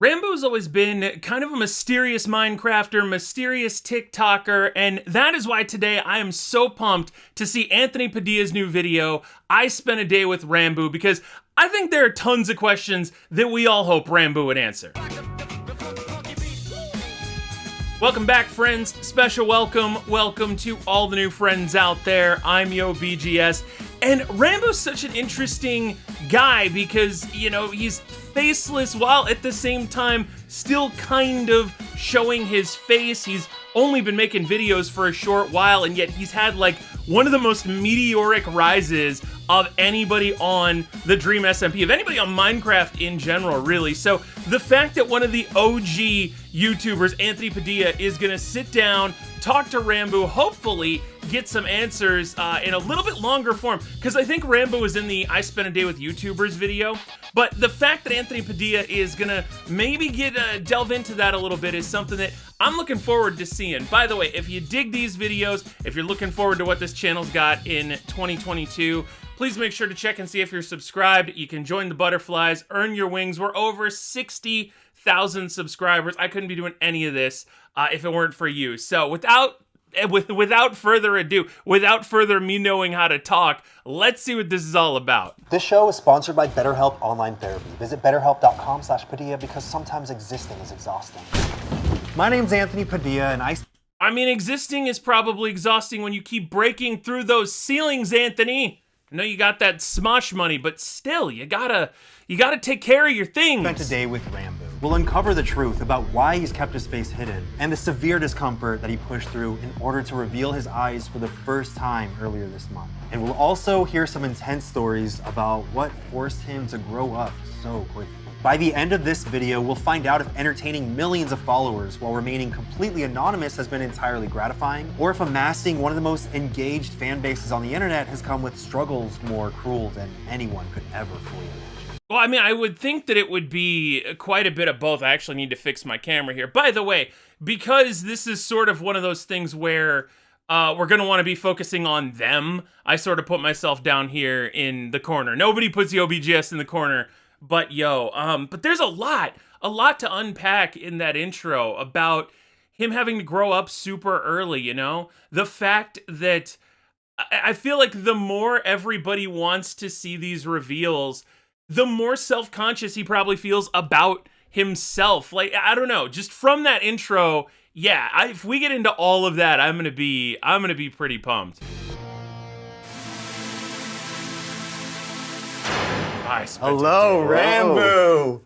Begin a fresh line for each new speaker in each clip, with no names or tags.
Ranboo's always been kind of a mysterious Minecrafter, mysterious TikToker, and that is why today I am so pumped to see Anthony Padilla's new video, I Spent a Day with Ranboo, because I think there are tons of questions that we all hope Ranboo would answer. Welcome back, friends. Special welcome. Welcome to all the new friends out there. I'm YoBGS, and Ranboo's such an interesting guy because, you know, he's faceless while at the same time still kind of showing his face. He's only been making videos for a short while, and yet he's had like one of the most meteoric rises of anybody on the Dream SMP, of anybody on Minecraft in general, really. So the fact that one of the OG YouTubers, Anthony Padilla, is gonna sit down, talk to Ranboo, hopefully get some answers in a little bit longer form, because I think Ranboo was in the I Spent a Day with YouTubers video, but the fact that Anthony Padilla is gonna maybe delve into that a little bit is something that I'm looking forward to seeing. By the way, if you dig these videos, if you're looking forward to what this channel's got in 2022, please make sure to check and see if you're subscribed. You can join the butterflies, earn your wings. We're over 60,000 subscribers. I couldn't be doing any of this if it weren't for you. So without further ado, without further me knowing how to talk, let's see what this is all about.
This show is sponsored by BetterHelp Online Therapy. Visit betterhelp.com/Padilla because sometimes existing is exhausting. My name's Anthony Padilla, and
I mean, existing is probably exhausting when you keep breaking through those ceilings, Anthony. I know you got that smosh money, but still, you gotta take care of your things.
Spent a Day with Ranboo. We'll uncover the truth about why he's kept his face hidden and the severe discomfort that he pushed through in order to reveal his eyes for the first time earlier this month. And we'll also hear some intense stories about what forced him to grow up so quickly. By the end of this video, we'll find out if entertaining millions of followers while remaining completely anonymous has been entirely gratifying, or if amassing one of the most engaged fan bases on the internet has come with struggles more cruel than anyone could ever fully imagine.
Well, I mean, I would think that it would be quite a bit of both. I actually need to fix my camera here. By the way, because this is sort of one of those things where we're going to want to be focusing on them, I sort of put myself down here in the corner. Nobody puts YoBGS in the corner but yo. But there's a lot to unpack in that intro about him having to grow up super early, you know? The fact that I feel like the more everybody wants to see these reveals, the more self-conscious he probably feels about himself. Like, I don't know, just from that intro, yeah, if we get into all of that, I'm gonna be pretty pumped.
Hello, Ranboo!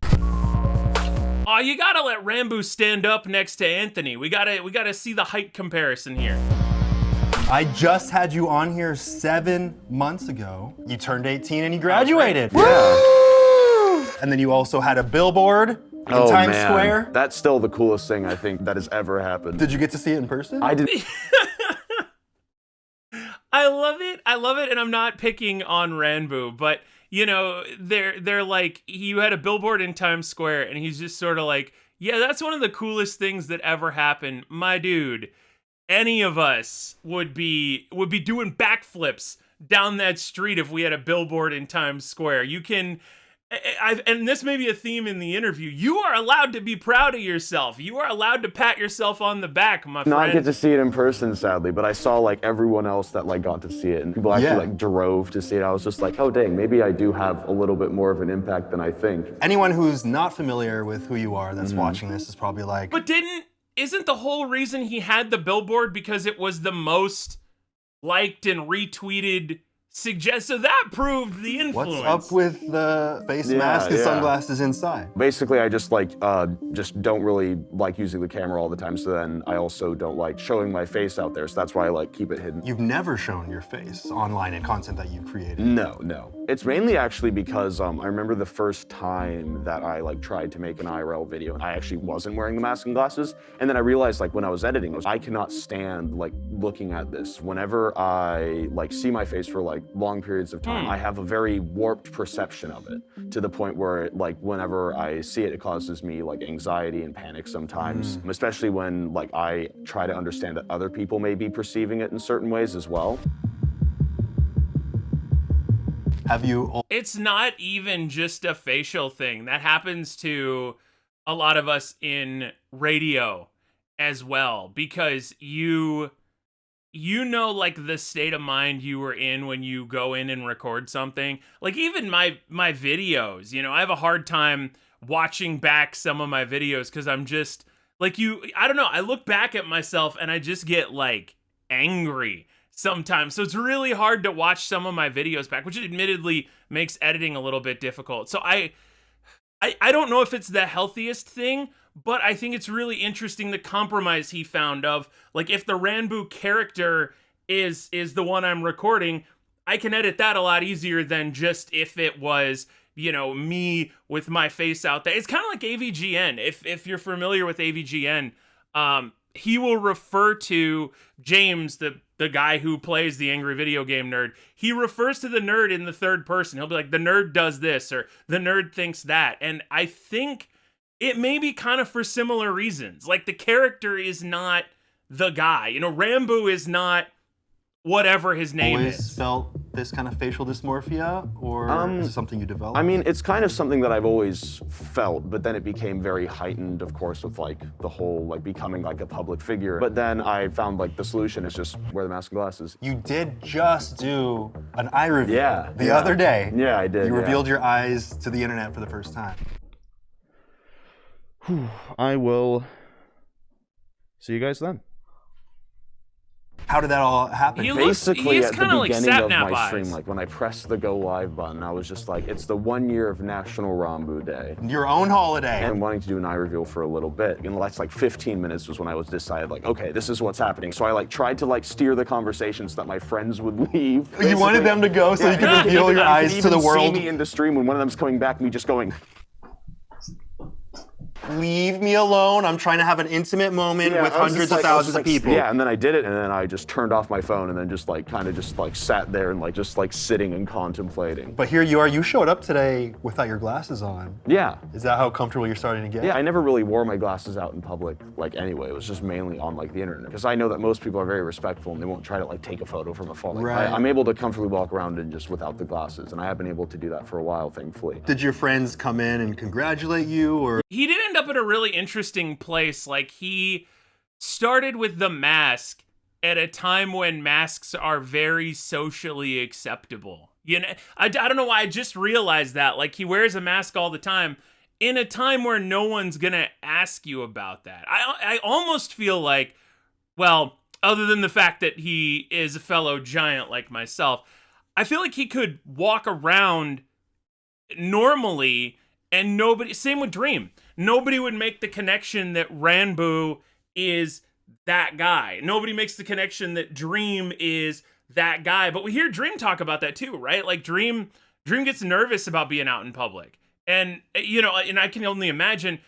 Oh, you gotta let Ranboo stand up next to Anthony. We gotta see the height comparison here.
I just had you on here 7 months ago. You turned 18 and you graduated.
Yeah.
Woo! And then you also had a billboard in Times Square.
That's still the coolest thing I think that has ever happened.
Did you get to see it in person?
I did.
I love it, and I'm not picking on Ranboo, but you know, they're like, you had a billboard in Times Square, and he's just sort of like, yeah, that's one of the coolest things that ever happened. My dude, any of us would be doing backflips down that street if we had a billboard in Times Square. You can, and this may be a theme in the interview, you are allowed to be proud of yourself. You are allowed to pat yourself on the back, my friend.
Not get to see it in person, sadly, but I saw like everyone else that like got to see it, and people actually like drove to see it. I was just like, oh dang, maybe I do have a little bit more of an impact than I think.
Anyone who's not familiar with who you are that's watching this is probably like,
but isn't the whole reason he had the billboard because it was the most liked and retweeted so that proved the influence.
What's up with the face mask and sunglasses inside?
Basically, I just like just don't really like using the camera all the time, so then I also don't like showing my face out there, so that's why I like keep it hidden.
You've never shown your face online in content that you've created?
No. It's mainly actually because I remember the first time that I like tried to make an IRL video, and I actually wasn't wearing the mask and glasses, and then I realized like when I was editing, I cannot stand like looking at this. Whenever I like see my face for like long periods of time, I have a very warped perception of it, to the point where like whenever I see it, it causes me like anxiety and panic sometimes, especially when like I try to understand that other people may be perceiving it in certain ways as well.
Have you?
It's not even just a facial thing. That happens to a lot of us in radio as well, because you know, like, the state of mind you were in when you go in and record something. Like, even my videos, you know, I have a hard time watching back some of my videos because I'm just like, I don't know, I look back at myself and I just get like angry sometimes. So it's really hard to watch some of my videos back, which admittedly makes editing a little bit difficult. So I don't know if it's the healthiest thing, but I think it's really interesting the compromise he found of, like, if the Ranboo character is the one I'm recording, I can edit that a lot easier than just if it was, you know, me with my face out there. It's kind of like AVGN. If you're familiar with AVGN, he will refer to James, the guy who plays the angry video game nerd. He refers to the nerd in the third person. He'll be like, the nerd does this, or the nerd thinks that. And I think it may be kind of for similar reasons. Like, the character is not the guy. You know, Ranboo is not whatever his name
Always
is.
felt this kind of facial dysmorphia, or is it something you developed?
I mean, it's kind of something that I've always felt, but then it became very heightened, of course, with like the whole like becoming like a public figure. But then I found like the solution is just wear the mask and glasses.
You did just do an eye review the
Yeah.
other day.
Yeah, I did.
You
yeah.
revealed your eyes to the internet for the first time.
I will see you guys then.
How did that all happen?
Basically, at the
like
beginning of
Sapnap
my stream,
eyes.
like when I pressed the go live button, I was just like, it's the 1 year of National Ranboo Day.
Your own holiday.
And wanting to do an eye reveal for a little bit. And the last like 15 minutes was when I was decided like, okay, this is what's happening. So I like tried to like steer the conversation so that my friends would leave.
You wanted them to go so you could reveal your eyes to the world.
See me in the stream when one of them's coming back, me just going,
leave me alone. I'm trying to have an intimate moment with
I was
hundreds
just
of
like- I was
thousands
just
of
like,
people.
Yeah, and then I did it, and then I just turned off my phone, and then just like kind of just like sat there and like just like sitting and contemplating.
But here you are. You showed up today without your glasses on.
Yeah.
Is that how comfortable you're starting to get?
Yeah, I never really wore my glasses out in public, like anyway. It was just mainly on like the internet, because I know that most people are very respectful and they won't try to like take a photo from afar. Like,
Right.
I'm able to comfortably walk around and just without the glasses, and I have been able to do that for a while, thankfully.
Did your friends come in and congratulate you, or?
He did end up in a really interesting place. Like, he started with the mask at a time when masks are very socially acceptable. You know, I don't know why I just realized that. Like, he wears a mask all the time in a time where no one's gonna ask you about that. I almost feel like, well, other than the fact that he is a fellow giant like myself, I feel like he could walk around normally and nobody, same with Dream, nobody would make the connection that Ranboo is that guy. Nobody makes the connection that Dream is that guy. But we hear Dream talk about that too, right? Like Dream gets nervous about being out in public. And, you know, and I can only imagine,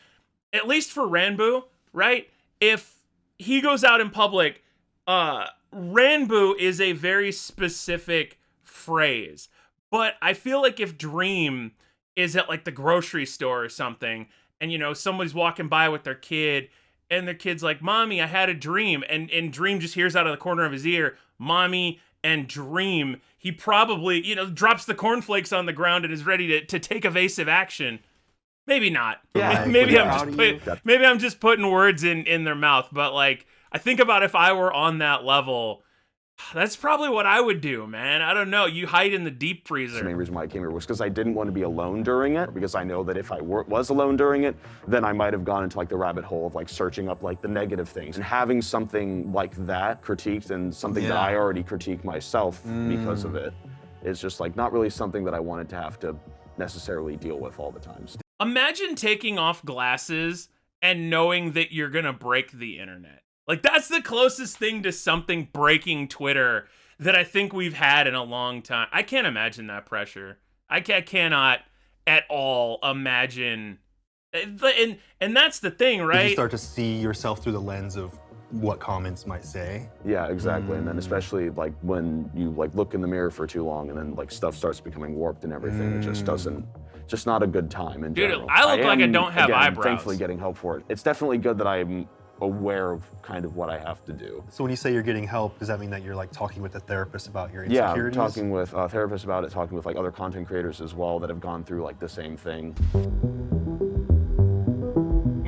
at least for Ranboo, right? If he goes out in public, Ranboo is a very specific phrase. But I feel like if Dream is at like the grocery store or something, and, you know, somebody's walking by with their kid, and their kid's like, "Mommy, I had a dream," and Dream just hears out of the corner of his ear, "Mommy and Dream," he probably, you know, drops the cornflakes on the ground and is ready to take evasive action. Maybe not.
Yeah,
maybe
like,
I'm just putting words in their mouth. But like, I think about if I were on that level, that's probably what I would do, man. I don't know. You hide in the deep freezer.
The main reason why I came here was because I didn't want to be alone during it, because I know that if I was alone during it, then I might have gone into like the rabbit hole of like searching up like the negative things. And having something like that critiqued, and something that I already critique myself because of it, is just like not really something that I wanted to have to necessarily deal with all the time.
Imagine taking off glasses and knowing that you're gonna break the internet. Like, that's the closest thing to something breaking Twitter that I think we've had in a long time. I can't imagine that pressure. I cannot at all imagine. And that's the thing, right?
Did you start to see yourself through the lens of what comments might say?
Yeah, exactly. And then especially like when you like look in the mirror for too long, and then like stuff starts becoming warped and everything, it just doesn't, just not a good time in general.
Dude, I look like I don't have eyebrows.
Thankfully getting help for it. It's definitely good that I'm aware of kind of what I have to do.
So when you say you're getting help, does that mean that you're like talking with a therapist about your
Yeah,
insecurities?
I'm talking with therapists about it, talking with like other content creators as well that have gone through like the same thing.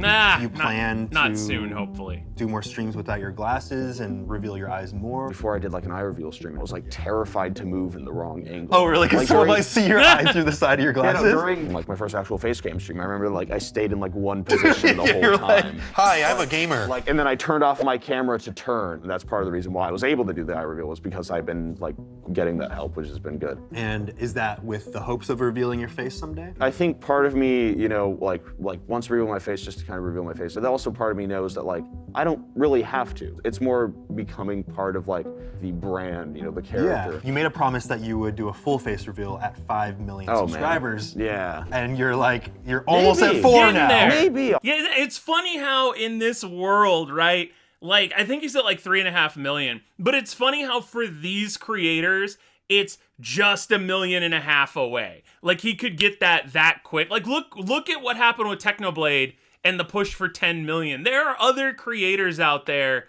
Nah,
Do you plan
not
to
soon, hopefully.
do more streams without your glasses and reveal your eyes more?
Before I did like an eye reveal stream, I was like terrified to move in the wrong angle.
Oh, really? Because
Like,
someone
during-
might see your eye through the side of your
Yeah,
glasses?
no, during like my first actual face cam stream, I remember like I stayed in like one position the whole
You're like,
time.
hi, I'm a gamer.
Like, and then I turned off my camera to turn. And that's part of the reason why I was able to do the eye reveal was because I've been like getting that help, which has been good.
And is that with the hopes of revealing your face someday?
I think part of me, you know, like once I reveal my face, just to kind of reveal my face. But also part of me knows that like I don't really have to. It's more becoming part of like the brand, you know, the character.
Yeah. You made a promise that you would do a full face reveal at 5 million
Oh,
subscribers.
Man. Yeah.
And you're like, you're almost
Maybe.
at 4
Getting
now.
there.
Maybe.
Yeah, it's funny how in this world, right? Like, I think he's at like 3.5 million. But it's funny how for these creators, it's just 1.5 million away. Like, he could get that quick. Like, look at what happened with Technoblade and the push for 10 million. There are other creators out there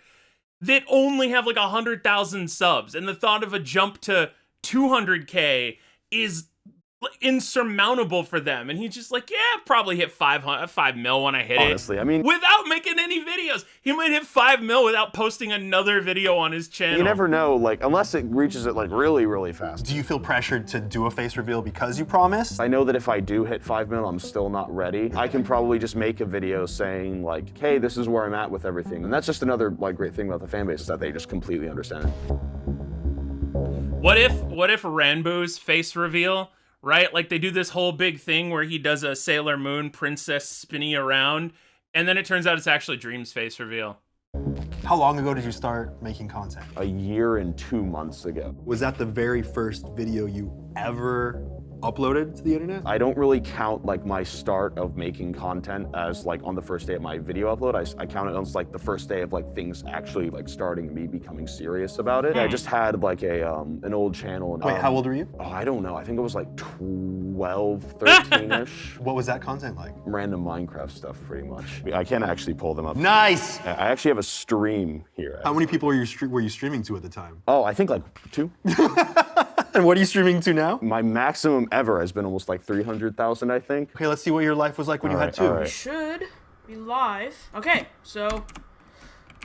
that only have like 100,000 subs, and the thought of a jump to 200K is insurmountable for them. And he's just like, yeah, probably hit 5 mil when I hit
Honestly,
it.
I mean,
without making any videos. He might hit 5 mil without posting another video on his channel.
you never know, like, unless it reaches it like really, really fast.
Do you feel pressured to do a face reveal because you promised?
I know that if I do hit 5 mil, I'm still not ready. I can probably just make a video saying like, hey, this is where I'm at with everything. And that's just another like great thing about the fan base is that they just completely understand it.
What if Ranboo's face reveal, right? Like they do this whole big thing where he does a Sailor Moon princess spinny around, and then it turns out it's actually Dream's face reveal.
How long ago did you start making content?
A year and 2 months ago.
Was that the very first video you ever uploaded to the internet?
I don't really count like my start of making content as like on the first day of my video upload. I count it as like the first day of like things actually like starting and me becoming serious about it. I just had like a an old channel. And,
Wait, how old were you?
Oh, I don't know. I think it was like 12, 13-ish.
What was that content like?
Random Minecraft stuff, pretty much. I can't actually pull them up.
Nice!
I actually have a stream here.
How many people were you streaming to at the time?
Oh, I think like 2.
And what are you streaming to now?
My maximum ever has been almost like 300,000, I think.
Okay, let's see what your life was like when you had 2.
all right.
Should be live. Okay, so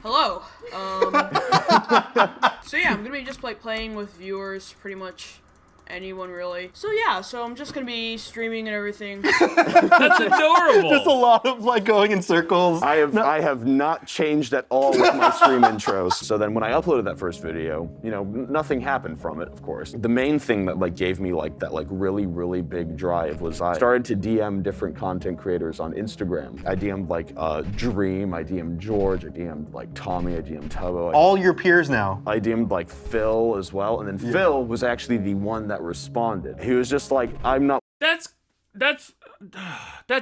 hello. So yeah, I'm gonna be just like playing with viewers, pretty much anyone really. So yeah, so I'm just gonna be streaming and everything.
That's adorable.
Just a lot of like going in circles.
I have not changed at all with my stream intros. So then when I uploaded that first video, you know, nothing happened from it, of course. The main thing that like gave me like that like really, really big drive was I started to DM different content creators on Instagram. I DM'd like Dream, I DM'd George, I DM'd like Tommy, I DM'd Tubbo.
All your peers now.
I DM'd like Phil as well, and then Phil was actually the one that responded. He was just like, I'm not.
That's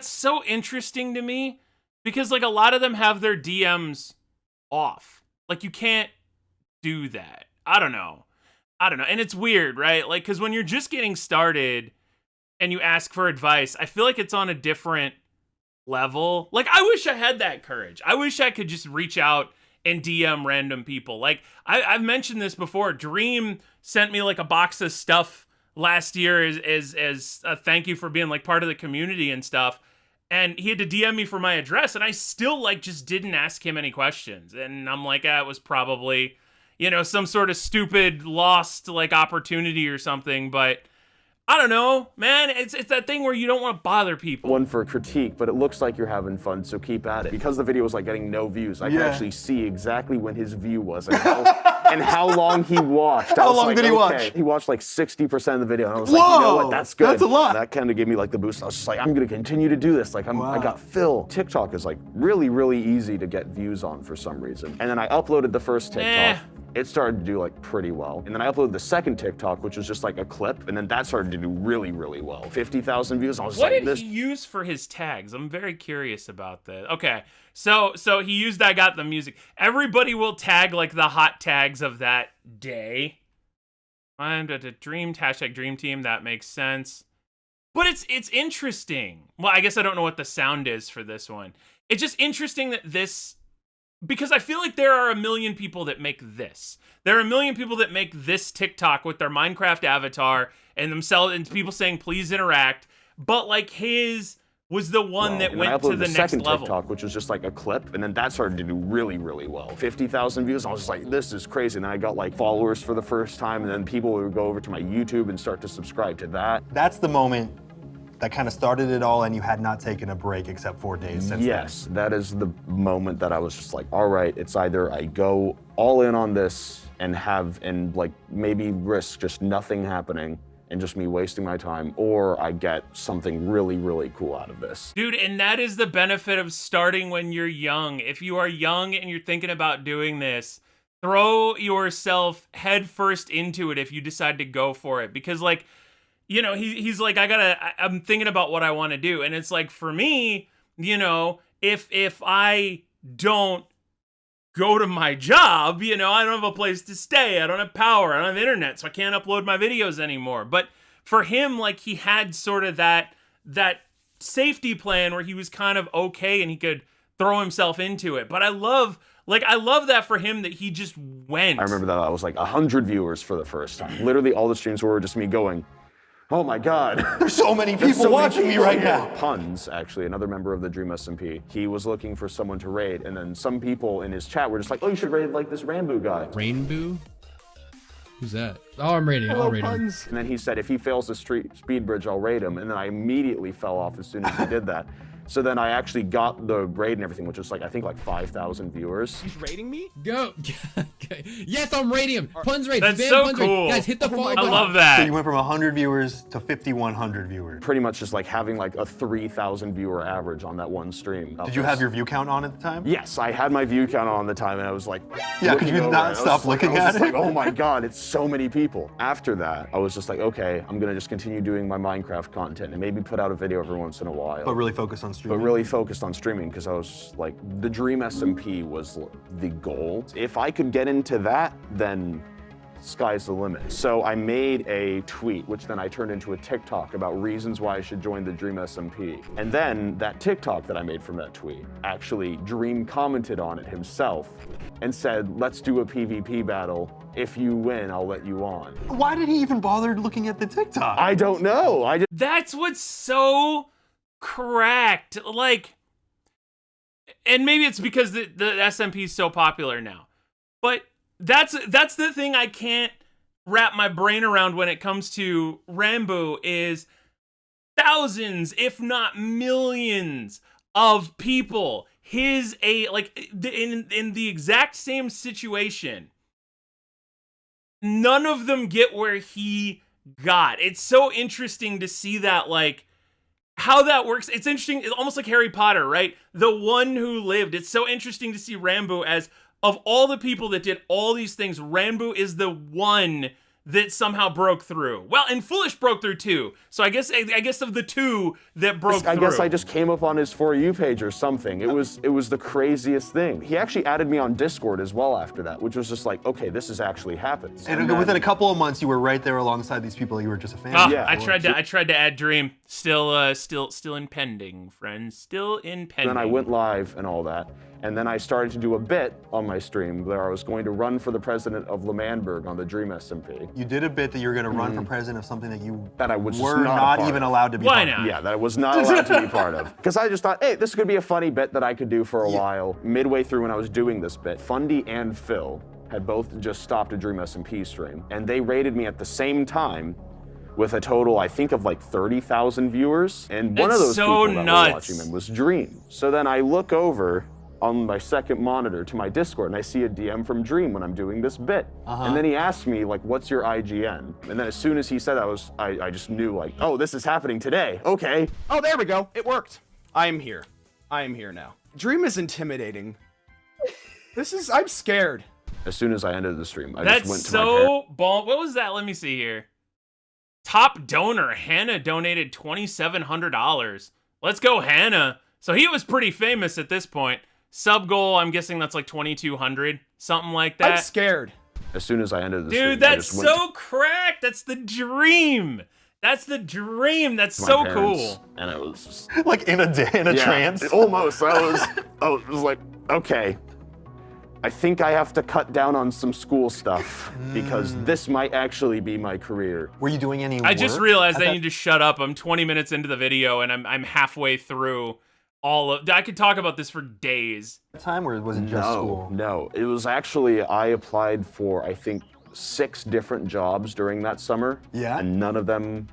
so interesting to me because like a lot of them have their DMs off. Like you can't do that. I don't know. And it's weird, right? Like, cause when you're just getting started and you ask for advice, I feel like it's on a different level. Like I wish I had that courage. I wish I could just reach out and DM random people. Like I've mentioned this before. Dream sent me like a box of stuff last year as a thank you for being like part of the community and stuff. And he had to DM me for my address, and I still like just didn't ask him any questions. And I'm like, it was probably, you know, some sort of stupid lost like opportunity or something. But I don't know, man. It's that thing where you don't want to bother people.
One for critique, but it looks like you're having fun, so keep at it. Because the video was like getting no views, I could actually see exactly when his view was and how long he watched.
How long did he watch?
He watched like 60% of the video, and I was like, you know what, that's good.
That's a lot.
That kind of gave me like the boost. I was just like, I'm gonna continue to do this. Like I got Phil. TikTok is like really, really easy to get views on for some reason. And then I uploaded the first TikTok. It started to do like pretty well. And then I uploaded the second TikTok, which was just like a clip, and then that started to do really, really well. 50,000 views. I was
What
like,
did he use for his tags? I'm very curious about that. Okay, so he used I Got the Music. Everybody will tag like the hot tags of that day. I'm at a dream, hashtag dream team, that makes sense. But it's interesting. Well, I guess I don't know what the sound is for this one. It's just interesting that this, because I feel like there are 1 million people that make this. There are 1 million people that make this TikTok with their Minecraft avatar and themselves and people saying, please interact. But like his was the one that
And then I
went to
uploaded
the
the
next
second
level.
TikTok, which was just like a clip, and then that started to do really, really well. 50,000 views. I was just like, this is crazy. And then I got like followers for the first time, and then people would go over to my YouTube and start to subscribe to that.
That's the moment that kind of started it all, and you had not taken a break except 4 days since
Yes, that is the moment that I was just like, all right, it's either I go all in on this and like maybe risk just nothing happening and just me wasting my time, or I get something really, really cool out of this.
Dude, and that is the benefit of starting when you're young. If you are young and you're thinking about doing this, throw yourself head first into it if you decide to go for it. Because like, you know, he's like, I'm thinking about what I want to do. And it's like, for me, you know, if I don't go to my job, you know, I don't have a place to stay, I don't have power, I don't have internet, so I can't upload my videos anymore. But for him, like, he had sort of that safety plan where he was kind of okay and he could throw himself into it. But I love that for him that he just went.
I remember that I was like 100 viewers for the first time. Literally all the streams were just me going, oh my God.
There's so many people watching me right now.
Puns, actually, another member of the Dream SMP, he was looking for someone to raid, and then some people in his chat were just like, oh, you should raid like this Ranboo guy.
Ranboo? Who's that? Oh, I'm raiding. I'll raid him.
And then he said, if he fails the speed bridge, I'll raid him. And then I immediately fell off as soon as he did that. So then I actually got the raid and everything, which was like, I think like 5,000 viewers.
He's raiding me?
Go. Yes, I'm raiding him. Puns raid.
That's
Spam
so
puns
cool.
Raid. Guys, hit the follow
I
button.
love
So
that.
you went from 100 viewers to 5,100 viewers.
Pretty much just like having like a 3,000 viewer average on that one stream.
Did you have your view count on at the time?
Yes, I had my view count on the time, and I was like,
Yeah, could
looking
you
over,
not
and I was
stop
just like-
looking
I was
at
just
it?
like, oh my God, it's so many people. After that, I was just like, okay, I'm gonna just continue doing my Minecraft content and maybe put out a video every once in a while.
But really focus on streaming.
But really focused on streaming because I was like, the Dream SMP was the goal. If I could get into that, then sky's the limit. So I made a tweet, which then I turned into a TikTok about reasons why I should join the Dream SMP. And then that TikTok that I made from that tweet, actually Dream commented on it himself and said, let's do a PvP battle. If you win, I'll let you on.
Why did he even bother looking at the TikTok?
I don't know.
That's what's so cracked. Like, and maybe it's because the SMP is so popular now. But that's the thing I can't wrap my brain around when it comes to Ranboo is thousands, if not millions, of people in the exact same situation. None of them get where he got. It's so interesting to see that, like, how that works. It's interesting. It's almost like Harry Potter, right? The one who lived. It's so interesting to see Ranboo as, of all the people that did all these things, Ranboo is the one that somehow broke through. Well, and Foolish broke through too. So I guess of the two that broke through.
I guess I just came up on his For You page or something. It was the craziest thing. He actually added me on Discord as well after that, which was just like, okay, this is actually happening.
And within a couple of months, you were right there alongside these people you were just a fan
Oh,
of.
Yeah.
I tried to add Dream. Still impending, friends. Still impending.
Then I went live and all that. And then I started to do a bit on my stream where I was going to run for the president of Lemanburg on the Dream SMP.
You did a bit that you were going to run for president of something that
I was just
were
not a
not
part
even
of.
allowed to be
Why
part of.
not?
Yeah, that I was not allowed to be part of. Because I just thought, hey, this could be a funny bit that I could do for a while. Midway through when I was doing this bit, Fundy and Phil had both just stopped a Dream SMP stream. And they rated me at the same time with a total, I think, of like 30,000 viewers. And one of
That's
those
so
people that
nuts.
were watching them was Dream. So then I look over on my second monitor to my Discord and I see a DM from Dream when I'm doing this bit. And then he asked me, like, what's your IGN? And then as soon as he said that, I just knew, like, oh, this is happening today. Okay.
Oh, there we go. It worked. I am here. I am here now. Dream is intimidating. I'm scared.
As soon as I ended the stream, I
That's
just went to my parents.
so ball. What was that? Let me see here. Top donor, Hannah donated $2,700. Let's go, Hannah. So he was pretty famous at this point. Sub goal, I'm guessing that's like 2,200, something like that.
I'm scared.
As soon as I ended the stream,
Dude,
I
that's
just went
so cracked. That's the dream. That's the dream. That's
to my
so
parents,
cool.
And it was just,
Like in a
yeah,
trance.
almost. I was like, okay. I think I have to cut down on some school stuff because this might actually be my career.
Were you doing any work?
I just realized I need to shut up. I'm 20 minutes into the video and I'm halfway through all of. I could talk about this for days.
Time, or was it just school?
No, it was actually, I applied for, I think, 6 different jobs during that summer.
Yeah?
And none of them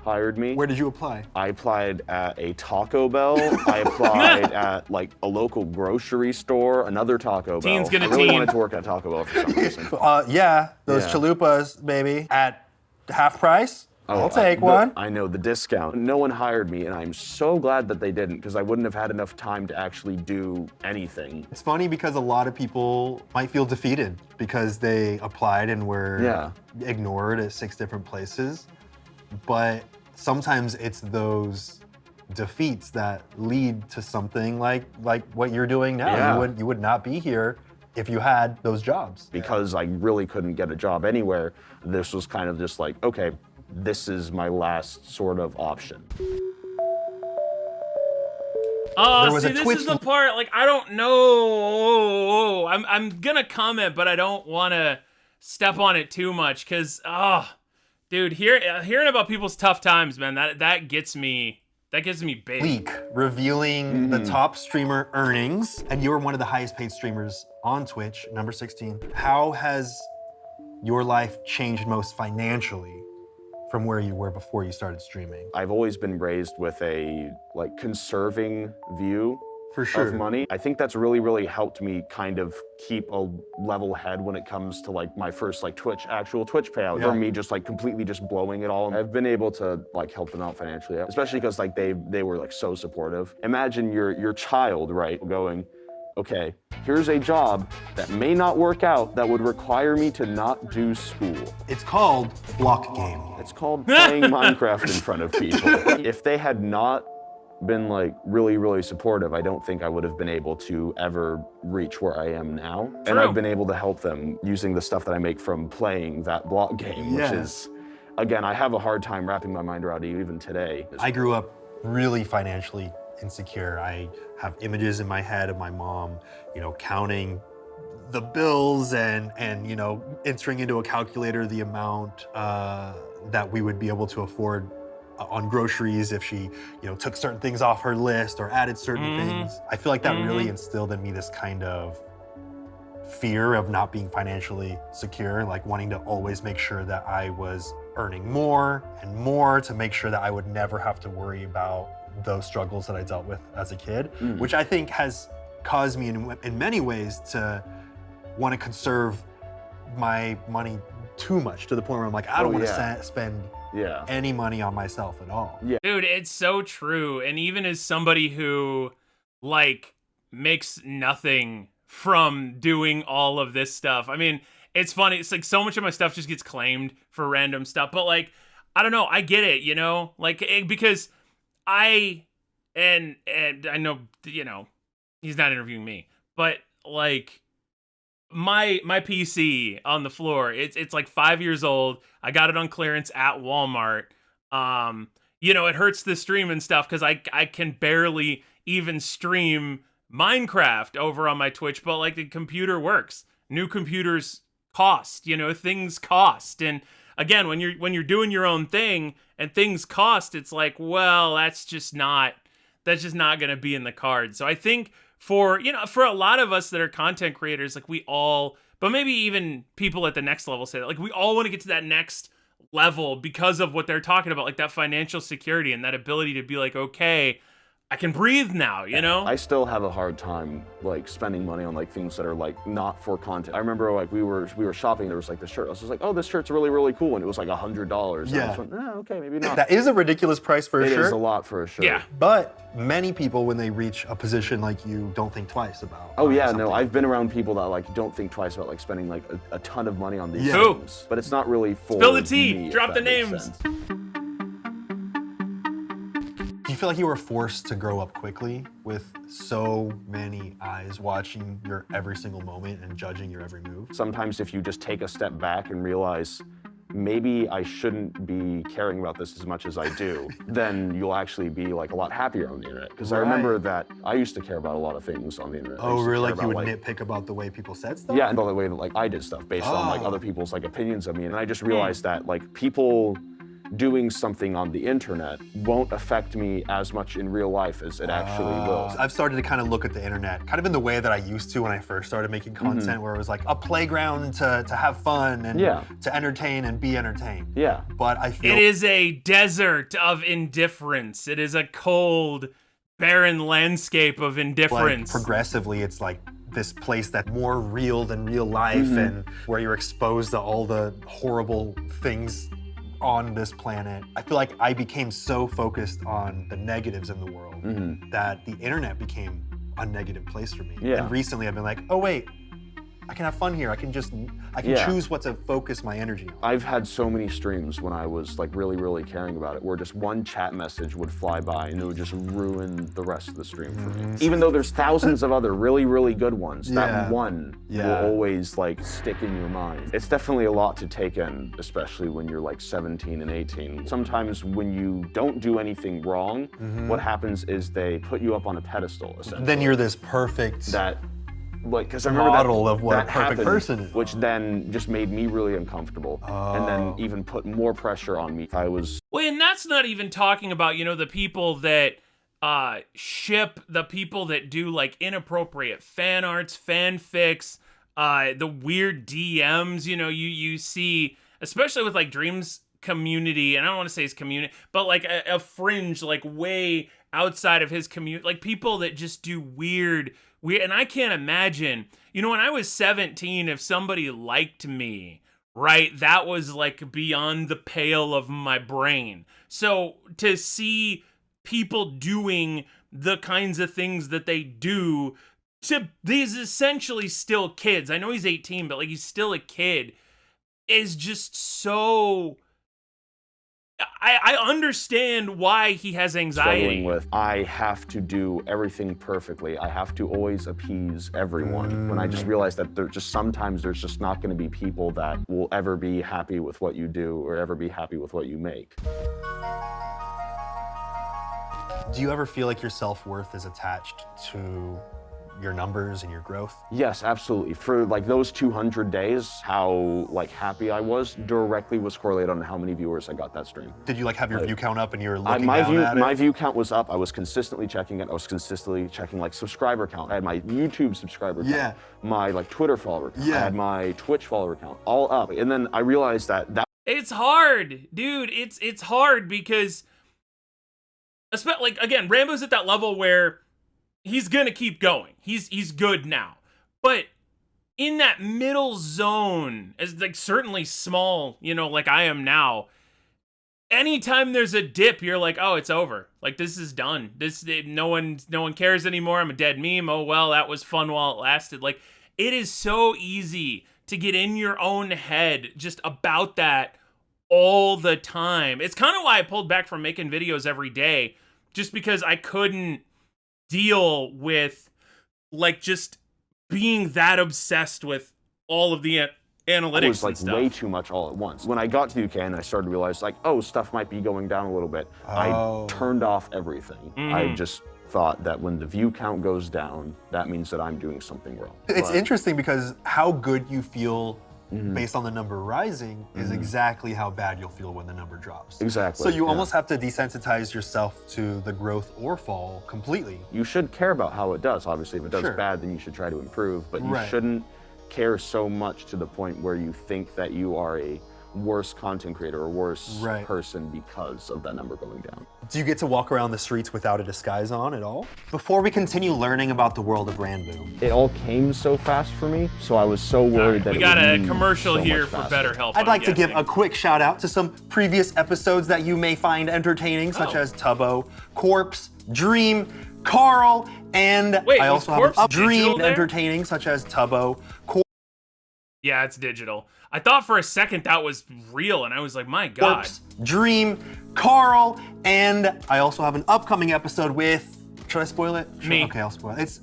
hired me.
Where did you apply?
I applied at a Taco Bell. I applied at like a local grocery store, another Taco Bell.
Teen's gonna
I really
teen.
wanted to work at Taco Bell for some reason.
Yeah, those
Yeah.
chalupas, baby, at half price.
Oh,
I'll take one.
I know, the discount. No one hired me, and I'm so glad that they didn't, because I wouldn't have had enough time to actually do anything.
It's funny because a lot of people might feel defeated because they applied and were ignored at 6 different places. But sometimes it's those defeats that lead to something like what you're doing now.
Yeah.
You would not be here if you had those jobs.
Because I really couldn't get a job anywhere, this was kind of just like, okay, this is my last sort of option.
There was
See,
a
this
Twitch-
is the part, like, I don't know. I'm gonna comment, but I don't want to step on it too much, because, dude, hearing about people's tough times, man, that gets me big.
Week revealing the top streamer earnings, and you were one of the highest paid streamers on Twitch, number 16. How has your life changed most financially from where you were before you started streaming?
I've always been raised with a like conserving view
For sure.
of money. I think that's really, really helped me kind of keep a level head when it comes to like my first like actual Twitch payout.
Yeah.
Or me just like completely just blowing it all. I've been able to like help them out financially, especially because like they were like so supportive. Imagine your child, right, going, okay, here's a job that may not work out that would require me to not do school.
It's called block game.
It's called playing Minecraft in front of people. If they had not been like really, really supportive, I don't think I would have been able to ever reach where I am now. And
True.
I've been able to help them using the stuff that I make from playing that block game, which is, again, I have a hard time wrapping my mind around it even today.
I grew up really financially insecure. I have images in my head of my mom, counting the bills and entering into a calculator the amount that we would be able to afford on groceries if she, took certain things off her list or added certain things. I feel like that really instilled in me this kind of fear of not being financially secure, like wanting to always make sure that I was earning more and more to make sure that I would never have to worry about those struggles that I dealt with as a kid, which I think has caused me in many ways to want to conserve my money too much, to the point where I'm like, I don't want to spend any money on myself at all.
Dude, it's so true. And even as somebody who like makes nothing from doing all of this stuff, I mean, it's funny. It's like so much of my stuff just gets claimed for random stuff, but like, I don't know. I get it, like, because I know, he's not interviewing me, but like my PC on the floor, it's like 5 years old. I got it on clearance at Walmart. It hurts the stream and stuff because I can barely even stream Minecraft over on my Twitch, but like the computer works. New computers cost, things cost. And again, when you're doing your own thing and things cost, it's like, well, that's just not going to be in the cards. So I think for a lot of us that are content creators, like we all, but maybe even people at the next level say that, like we all want to get to that next level because of what they're talking about, like that financial security and that ability to be like, okay, I can breathe now,
I still have a hard time like spending money on like things that are like not for content. I remember like we were shopping, there was like this shirt. I was just like, oh, this shirt's really, really cool, and it was like $100. And I just went, okay, maybe not.
That is a ridiculous price for a shirt.
It is a lot for a shirt.
Yeah.
But many people, when they reach a position like you, don't think twice about.
Oh yeah,
something.
no, I've been around people that like don't think twice about like spending like a ton of money on these
Yeah.
things. But it's not really for
Spill the tea.
me, if
Drop
that
the
makes
names.
sense.
Do you feel like you were forced to grow up quickly with so many eyes watching your every single moment and judging your every move?
Sometimes if you just take a step back and realize maybe I shouldn't be caring about this as much as I do, then you'll actually be like a lot happier on the internet. Because I remember that I used to care about a lot of things on the internet.
Oh, really? Like you would nitpick about the way people said stuff?
Yeah, and the way that like I did stuff based on like other people's like opinions of me. And I just realized that like people doing something on the internet won't affect me as much in real life as it actually will.
I've started to kind of look at the internet kind of in the way that I used to when I first started making content, where it was like a playground to have fun and to entertain and be entertained.
Yeah.
But I feel
it is a desert of indifference. It is a cold, barren landscape of indifference.
like progressively it's like this place that's more real than real life and where you're exposed to all the horrible things on this planet. I feel like I became so focused on the negatives in the world that the internet became a negative place for me.
Yeah.
And recently I've been like, oh wait, I can have fun here. I can choose what to focus my energy on.
I've had so many streams when I was like really, really caring about it, where just one chat message would fly by and it would just ruin the rest of the stream for me. Even though there's thousands of other really, really good ones, that one will always like stick in your mind. It's definitely a lot to take in, especially when you're like 17 and 18. Sometimes when you don't do anything wrong, what happens is they put you up on a pedestal, essentially.
Then you're this perfect
Like, because I remember
model of what
that
a perfect
happened,
person is.
which then just made me really uncomfortable, and then even put more pressure on me. I was
Well, and that's not even talking about, you know, the people that ship, the people that do like inappropriate fan arts, fanfics, the weird DMs, you know, you see, especially with like Dream's community, and I don't want to say his community, but like a fringe, like way outside of his community, like people that just do weird, and I can't imagine, you know, when I was 17, if somebody liked me, right, that was like beyond the pale of my brain. So to see people doing the kinds of things that they do to these essentially still kids, I know he's 18, but like he's still a kid, is just so... I understand why he has anxiety.
struggling with, I have to do everything perfectly. I have to always appease everyone. When I just realized that sometimes there's just not going to be people that will ever be happy with what you do or ever be happy with what you make.
Do you ever feel like your self-worth is attached to your numbers and your growth?
Yes, absolutely. For like those 200 days, how like happy I was directly was correlated on how many viewers I got that stream.
Did you like have your view count up and you were looking
my
down at it?
My view count was up. I was consistently checking it. I was consistently checking like subscriber count. I had my YouTube subscriber count, my like Twitter follower count, I had my Twitch follower count, all up. And then I realized that
it's hard, dude. It's hard because, especially like again, Ranboo's at that level where he's gonna keep going. He's good now. But in that middle zone, as like certainly small, you know, like I am now, anytime there's a dip, you're like, oh, it's over. Like this is done. No one cares anymore. I'm a dead meme. Oh well, that was fun while it lasted. Like it is so easy to get in your own head just about that all the time. It's kind of why I pulled back from making videos every day, just because I couldn't deal with like just being that obsessed with all of the analytics. It
was like
and stuff.
way too much all at once. When I got to the UK and I started to realize like, oh, stuff might be going down a little bit, I turned off everything. I just thought that when the view count goes down, that means that I'm doing something wrong.
It's interesting because how good you feel based on the number rising is exactly how bad you'll feel when the number drops.
Exactly.
So you almost have to desensitize yourself to the growth or fall completely.
You should care about how it does. Obviously, if it does bad, then you should try to improve, but you shouldn't care so much to the point where you think that you are a worse content creator or worse person because of that number going down.
Do you get to walk around the streets without a disguise on at all? Before we continue learning about the world of Ranboo,
it all came so fast for me, so I was so worried that
we got a commercial here for BetterHelp.
I'd like to give a quick shout out to some previous episodes that you may find entertaining, such as Tubbo, Corpse, Dream, Carl, and I also have Dream entertaining, such as Tubbo,
yeah, it's digital. I thought for a second that was real, and I was like, my God.
Corpse, Dream, Carl, and I also have an upcoming episode with, should I spoil it?
Me.
Okay, I'll spoil it.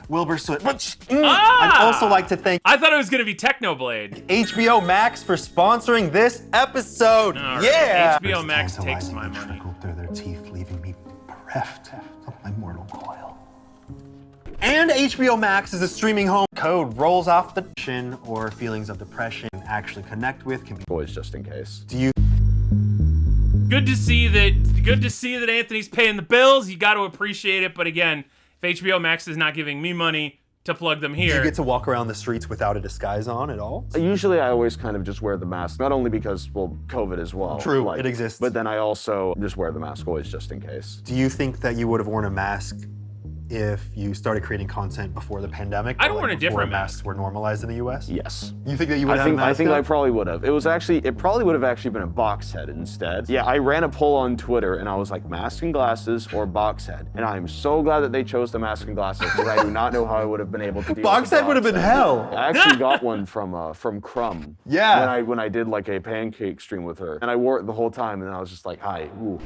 Wilbur Soot.
Ah!
I'd also like to thank
I thought it was gonna be Technoblade.
HBO Max for sponsoring this episode.
All right.
Yeah.
HBO Max takes
Tantalizing
my
the
money.
trickle through their teeth, leaving me bereft of my mortal coil. And HBO Max is a streaming home. Code rolls off the chin, or feelings of depression actually connect with can be
Boys, just in case.
Do you
Good to see that Anthony's paying the bills. You got to appreciate it. But again, if HBO Max is not giving me money to plug them
Do you
here,
get to walk around the streets without a disguise on at all?
Usually I always kind of just wear the mask, not only because, well, COVID as well.
True, it exists.
But then I also just wear the mask always just in case.
Do you think that you would have worn a mask if you started creating content before the pandemic?
I'd
or,
worn a
before
different
masks
mask.
were normalized in the US?
Yes.
You think that you would have a mask
I think
on?
I probably would have. It probably would have actually been a box head instead. Yeah, I ran a poll on Twitter and I was like, mask and glasses or box head. And I'm so glad that they chose the mask and glasses because I do not know how I would have been able to deal
Box
with
head would have been hell.
I actually got one from Crumb.
Yeah.
When I did like a pancake stream with her. And I wore it the whole time and I was just like, hi, ooh.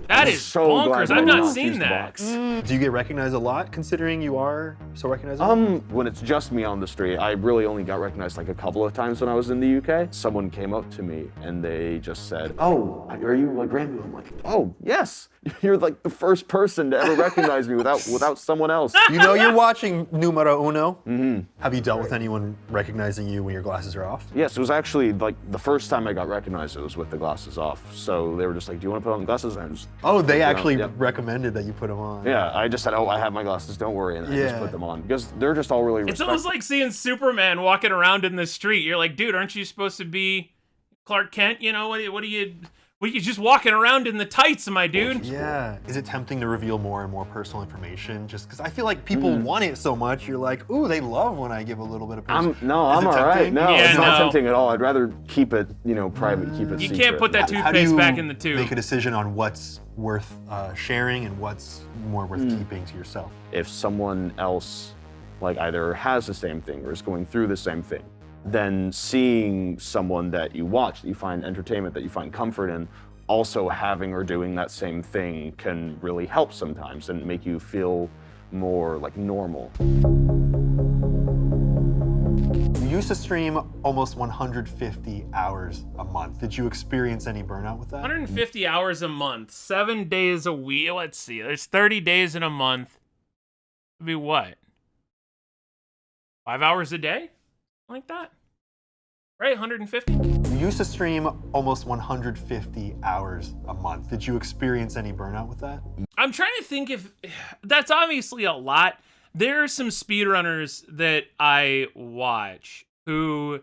that is
so glad
bonkers.
that
I've
I
not
not
seen
used the
that.
box.
Do you get recognized a lot considering you are so recognizable?
When it's just me on the street, I really only got recognized like a couple of times when I was in the UK. Someone came up to me and they just said, "Oh, are you like Ranboo?" I'm like, "Oh, yes. You're like the first person to ever recognize me without someone else."
You know you're watching Numero Uno. Mm-hmm. Have you dealt with anyone recognizing you when your glasses are off?
Yes, it was actually like the first time I got recognized, it was with the glasses off. So they were just like, "Do you want to put on glasses?" And I just,
Oh, they
you know,
actually
yep.
recommended that you put them on.
Yeah, I just said, "Oh, I have my glasses. Don't worry," and I just
Yeah.
put them on because they're just all really.
It's almost like seeing Superman walking around in the street. You're like, dude, aren't you supposed to be Clark Kent? You know, what are you just walking around in the tights, my dude?
Yeah. Is it tempting to reveal more and more personal information? Just because I feel like people want it so much, you're like, ooh, they love when I give a little bit of personal.
I'm
Is
all
it
right.
tempting?
No,
Yeah,
it's not
no.
tempting at all. I'd rather keep it, private, keep it
You
secret.
can't put that
How do
toothpaste
you
back in the tube.
make a decision on what's worth sharing and what's more worth keeping to yourself?
If someone else, like either has the same thing or is going through the same thing, then seeing someone that you watch, that you find entertainment, that you find comfort in, also having or doing that same thing can really help sometimes and make you feel more like normal.
You used to stream almost 150 hours a month. Did you experience any burnout with that?
150 hours a month, 7 days a week. Let's see, there's 30 days in a month. It'd be what? 5 hours a day? Like that? Right, 150?
You used to stream almost 150 hours a month. Did you experience any burnout with that?
I'm trying to think if that's obviously a lot. There are some speedrunners that I watch who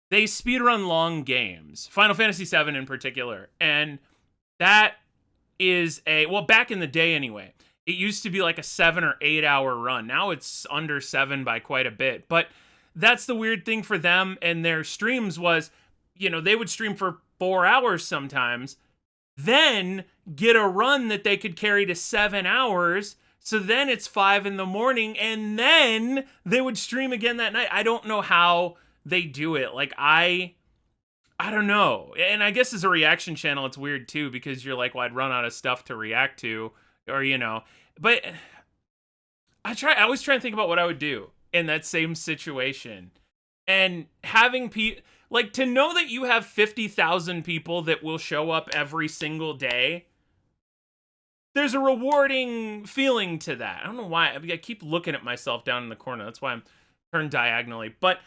they speedrun long games, Final Fantasy VII in particular, and that is back in the day anyway, it used to be like a 7 or 8 hour run. Now it's under 7 by quite a bit, but that's the weird thing for them and their streams was, they would stream for 4 hours sometimes, then get a run that they could carry to 7 hours. So then it's 5 in the morning and then they would stream again that night. I don't know how they do it. Like I don't know. And I guess as a reaction channel, it's weird too, because you're like, well, I'd run out of stuff to react to or, but I always try and think about what I would do in that same situation and having like to know that you have 50,000 people that will show up every single day. There's a rewarding feeling to that. I don't know why. I keep looking at myself down in the corner. That's why I'm turned diagonally. But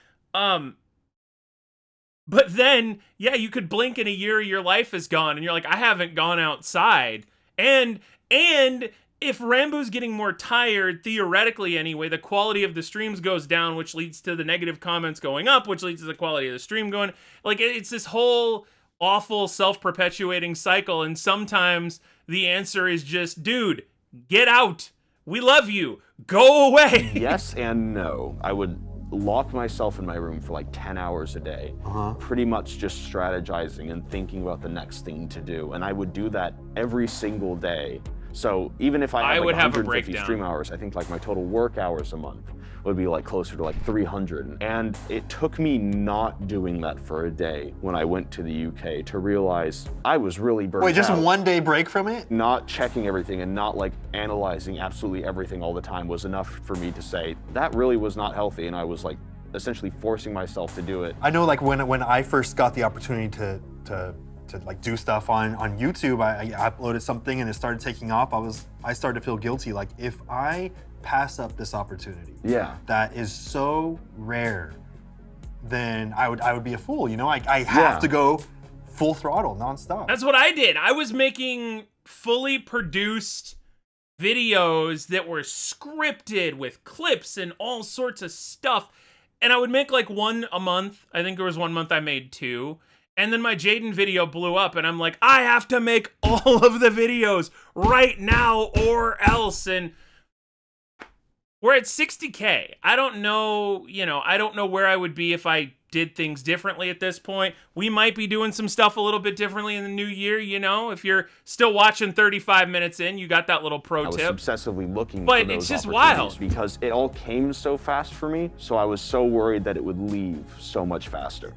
then, yeah, you could blink in a year, your life is gone, and you're like, I haven't gone outside. And if Ranboo's getting more tired, theoretically anyway, the quality of the streams goes down, which leads to the negative comments going up, which leads to the quality of the stream going. Like, it's this whole awful self-perpetuating cycle, and sometimes the answer is just, dude, get out. We love you. Go away.
Yes and no. I would lock myself in my room for like 10 hours a day, pretty much just strategizing and thinking about the next thing to do. And I would do that every single day So even if I had
would
like
have a
150
breakdown.
stream hours, I think like my total work hours a month would be like closer to like 300. And it took me not doing that for a day when I went to the UK to realize I was really burnt
Wait, just
out.
1 day break from it?
Not checking everything and not like analyzing absolutely everything all the time was enough for me to say that really was not healthy, and I was like essentially forcing myself to do it.
I know, like when I first got the opportunity to like do stuff on YouTube, I uploaded something and it started taking off. I started to feel guilty. Like, if I pass up this opportunity,
Yeah.
that is so rare, then I would be a fool. You know, I have to go full throttle, nonstop.
That's what I did. I was making fully produced videos that were scripted with clips and all sorts of stuff. And I would make like one a month. I think there was 1 month I made 2. And then my Jaden video blew up and I'm like, I have to make all of the videos right now or else. And we're at 60K. I don't know, I don't know where I would be if I did things differently at this point. We might be doing some stuff a little bit differently in the new year, If you're still watching 35 minutes in, you got that little pro
I was
tip.
obsessively looking
But
for those
it's just
opportunities
wild.
because it all came so fast for me, so I was so worried that it would leave so much faster.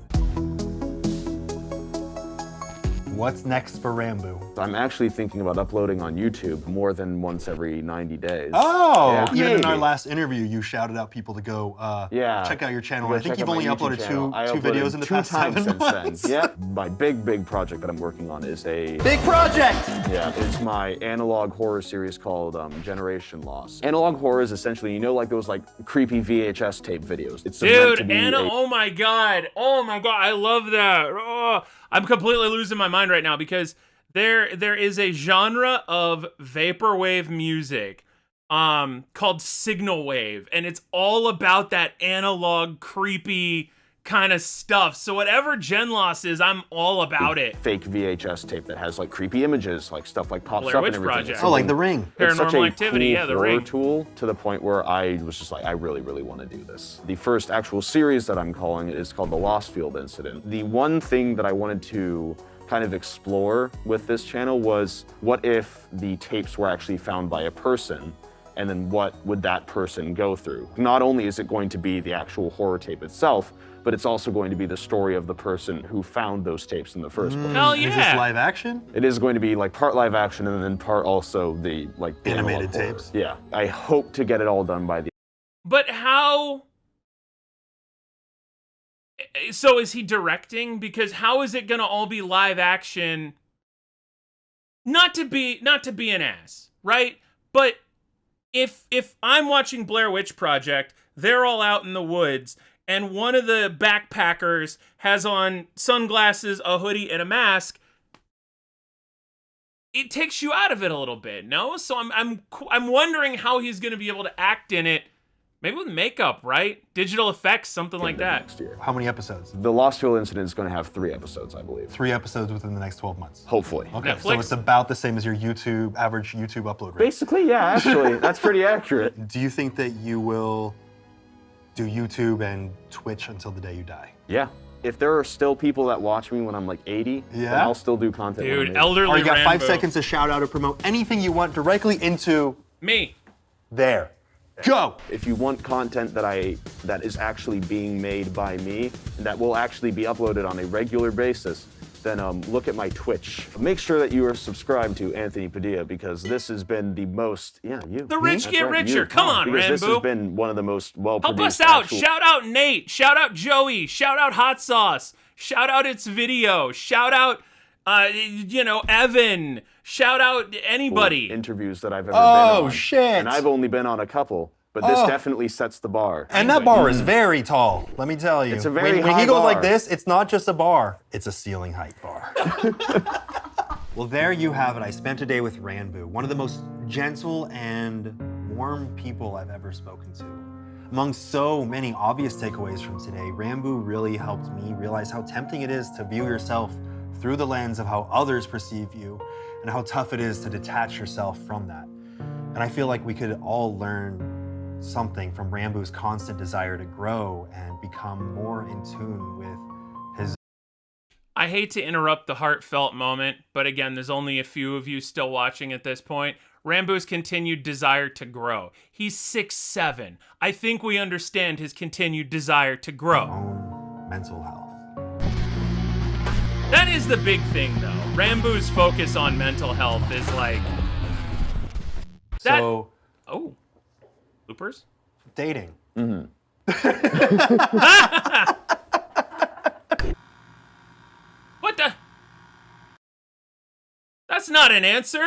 What's next for Ranboo?
I'm actually thinking about uploading on YouTube more than once every 90 days.
Oh,
Yeah,
even in our
maybe.
last interview, you shouted out people to go check out your channel. I think you've only uploaded two videos in the past 7 months.
Then. Yeah, my big project that I'm working on is a
Big project!
Yeah, it's my analog horror series called Generation Loss. Analog horror is essentially, like those like creepy VHS tape videos. It's meant to
Dude,
be
oh my god, I love that. Oh, I'm completely losing my mind right now because there is a genre of vaporwave music called signal wave, and it's all about that analog creepy kind of stuff. So whatever Gen Loss is, I'm all about it.
fake VHS tape that has like creepy images, like stuff like pops
Blair
up
Witch
and everything.
Project.
It's
Oh, like
something-
The Ring.
It's such a
Paranormal Activity,
cool
yeah, The
horror
Ring.
tool to the point where I was just like, I really want to do this. The first actual series that I'm calling it is called The Lost Field Incident. The one thing that I wanted to kind of explore with this channel was, what if the tapes were actually found by a person, and then what would that person go through? Not only is it going to be the actual horror tape itself, but it's also going to be the story of the person who found those tapes in the first place.
Hell
Is this
yeah.
live action?
It is going to be like part live action and then part also the like the
Animated
analog horror.
tapes.
Yeah, I hope to get it all done by the.
But how? So is he directing? Because how is it gonna all be live action? Not to be an ass, right? But if I'm watching Blair Witch Project, they're all out in the woods, and one of the backpackers has on sunglasses, a hoodie, and a mask. It takes you out of it a little bit, no? So I'm wondering how he's gonna be able to act in it. Maybe with makeup, right? Digital effects, something like that.
Next year.
How many episodes?
The Lost Field Incident is going to have 3 episodes, I believe.
3 episodes within the next 12 months.
Hopefully.
Okay, so
Netflix?
it's about the same as your average YouTube upload rate.
Basically, yeah, actually, that's pretty accurate.
Do you think that you will do YouTube and Twitch until the day you die?
Yeah. If there are still people that watch me when I'm like 80, then
Yeah?
I'll still do content. when I'm
Dude,
80.
elderly
Or you got 5
Ranboo.
seconds to shout out or promote anything you want directly into
Me.
there. Go!
If you want content that is actually being made by me, that will actually be uploaded on a regular basis, then look at my Twitch. Make sure that you are subscribed to Anthony Padilla, because this has been the most, you.
The rich
That's
get
right,
richer.
you.
Come on,
Because this has
Ranboo.
been one of the most
Help
well-produced
us out.
actual-
Shout out Nate. Shout out Joey. Shout out Hot Sauce. Shout out It's Video. Shout out, Evan. Shout out anybody.
interviews that I've ever been
Oh,
on.
shit.
And I've only been on a couple, but this
Oh.
definitely sets the bar.
And that bar is very tall, let me tell you.
It's a very
when he
high
goes like
bar.
this, it's not just a bar, it's a ceiling height bar. Well, there you have it. I spent a day with Ranboo, one of the most gentle and warm people I've ever spoken to. Among so many obvious takeaways from today, Ranboo really helped me realize how tempting it is to view yourself through the lens of how others perceive you, and how tough it is to detach yourself from that. And I feel like we could all learn something from Ranboo's constant desire to grow and become more in tune with his
I hate to interrupt the heartfelt moment, but again, there's only a few of you still watching at this point. Ranboo's continued desire to grow. He's 6'7". I think we understand his continued desire to grow.
Own mental health.
That is the big thing, though. Ranboo's focus on mental health is like... That...
So...
Oh. Loopers?
Dating.
What the? That's not an answer.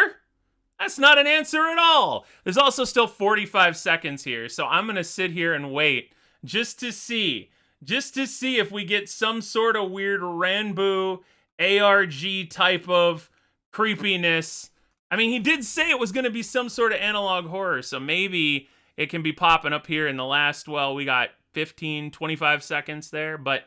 That's not an answer at all. There's also still 45 seconds here, so I'm gonna sit here and wait just to see if we get some sort of weird Ranboo ARG type of creepiness. I mean, he did say it was gonna be some sort of analog horror, so maybe it can be popping up here in the last, well, we got 15, 25 seconds there, but...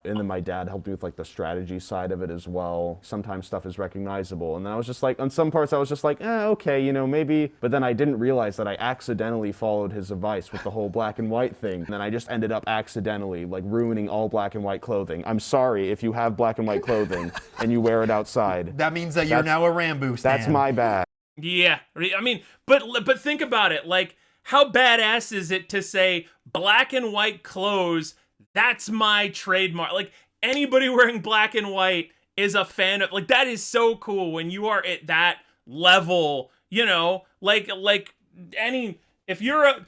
And then my dad helped me with like the strategy side of it as well. Sometimes stuff is recognizable. And then I was just like, on some parts I was just like, okay, you know, maybe. But then I didn't realize that I accidentally followed his advice with the whole black and white thing. And then I just ended up accidentally like ruining all black and white clothing. I'm sorry if you have black and white clothing and you wear it outside.
That means that you're now a Ranboo stan.
That's my bad.
Yeah, I mean, but think about it. Like, how badass is it to say black and white clothes? That's my trademark. Like, anybody wearing black and white is a fan of, like, that is so cool when you are at that level, you know, like any, if you are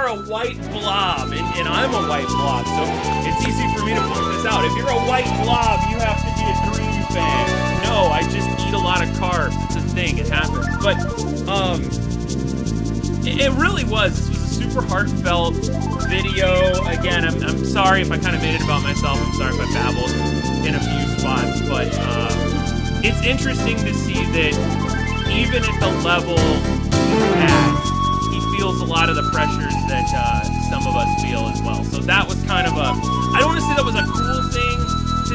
a white blob, and I'm a white blob, so it's easy for me to point this out. If you're a white blob, you have to be a Dream fan. No, I just eat a lot of carbs. It's a thing, it happens. But, it really was. This was a super heartfelt video. Again, I'm sorry if I kind of made it about myself. I'm sorry if I babbled in a few spots, but it's interesting to see that even at the level he's at, he feels a lot of the pressures that some of us feel as well. So that was kind of a, I don't want to say that was a cool thing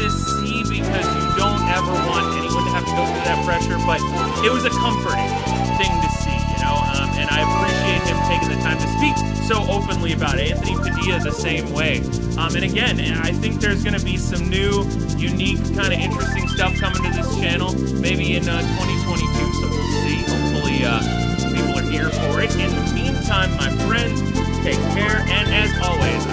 to see because you don't ever want anyone to have to go through that pressure, but it was a comforting thing to see, you know, and I appreciate him taking the time to speak so openly about it. Anthony Padilla the same way. And again, I think there's going to be some new, unique, kind of interesting stuff coming to this channel, maybe in 2022, so we'll see. Hopefully, people are here for it. In the meantime, my friends, take care, and as always,